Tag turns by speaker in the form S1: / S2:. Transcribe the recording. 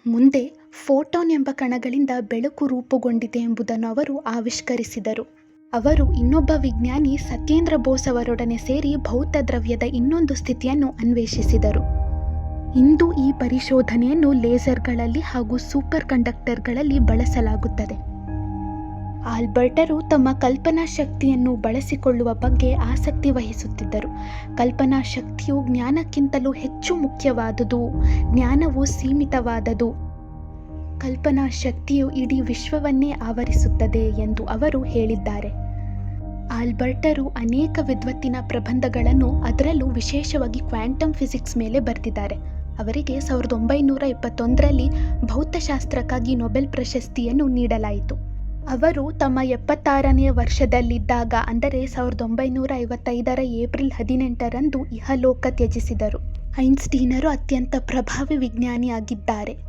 S1: ಮುಂದೆ ಫೋಟಾನ್ ಎಂಬ ಕಣಗಳಿಂದ ಬೆಳಕು ರೂಪುಗೊಂಡಿದೆ ಎಂಬುದನ್ನು ಅವರು ಆವಿಷ್ಕರಿಸಿದರು. ಅವರು ಇನ್ನೊಬ್ಬ ವಿಜ್ಞಾನಿ ಸತ್ಯೇಂದ್ರ ಬೋಸ್ ಅವರೊಡನೆ ಸೇರಿ ಭೌತ ದ್ರವ್ಯದ ಇನ್ನೊಂದು ಸ್ಥಿತಿಯನ್ನು ಅನ್ವೇಷಿಸಿದರು. ಇಂದು ಈ ಪರಿಶೋಧನೆಯನ್ನು ಲೇಸರ್ಗಳಲ್ಲಿ ಹಾಗೂ ಸೂಪರ್ ಕಂಡಕ್ಟರ್ಗಳಲ್ಲಿ ಬಳಸಲಾಗುತ್ತದೆ. ಆಲ್ಬರ್ಟರು ತಮ್ಮ ಕಲ್ಪನಾ ಶಕ್ತಿಯನ್ನು ಬಳಸಿಕೊಳ್ಳುವ ಬಗ್ಗೆ ಆಸಕ್ತಿ ವಹಿಸುತ್ತಿದ್ದರು. ಕಲ್ಪನಾ ಶಕ್ತಿಯು ಜ್ಞಾನಕ್ಕಿಂತಲೂ ಹೆಚ್ಚು ಮುಖ್ಯವಾದುದು. ಜ್ಞಾನವು ಸೀಮಿತವಾದದು. ಕಲ್ಪನಾ ಶಕ್ತಿಯು ಇಡೀ ವಿಶ್ವವನ್ನೇ ಆವರಿಸುತ್ತದೆ ಎಂದು ಅವರು ಹೇಳಿದ್ದಾರೆ. ಆಲ್ಬರ್ಟರು ಅನೇಕ ವಿದ್ವತ್ತಿನ ಪ್ರಬಂಧಗಳನ್ನು, ಅದರಲ್ಲೂ ವಿಶೇಷವಾಗಿ ಕ್ವಾಂಟಮ್ ಫಿಸಿಕ್ಸ್ ಮೇಲೆ ಬರೆದಿದ್ದಾರೆ. ಅವರಿಗೆ 1921ರಲ್ಲಿ ಭೌತಶಾಸ್ತ್ರಕ್ಕಾಗಿ ನೊಬೆಲ್ ಪ್ರಶಸ್ತಿಯನ್ನು ನೀಡಲಾಯಿತು. ಅವರು ತಮ್ಮ 76ನೇ ವರ್ಷದಲ್ಲಿದ್ದಾಗ, ಅಂದರೆ 1955ರ ಏಪ್ರಿಲ್ 18ರಂದು ಇಹಲೋಕ ತ್ಯಜಿಸಿದರು. ಐನ್ಸ್ಟೀನರು ಅತ್ಯಂತ ಪ್ರಭಾವಿ ವಿಜ್ಞಾನಿಯಾಗಿದ್ದಾರೆ.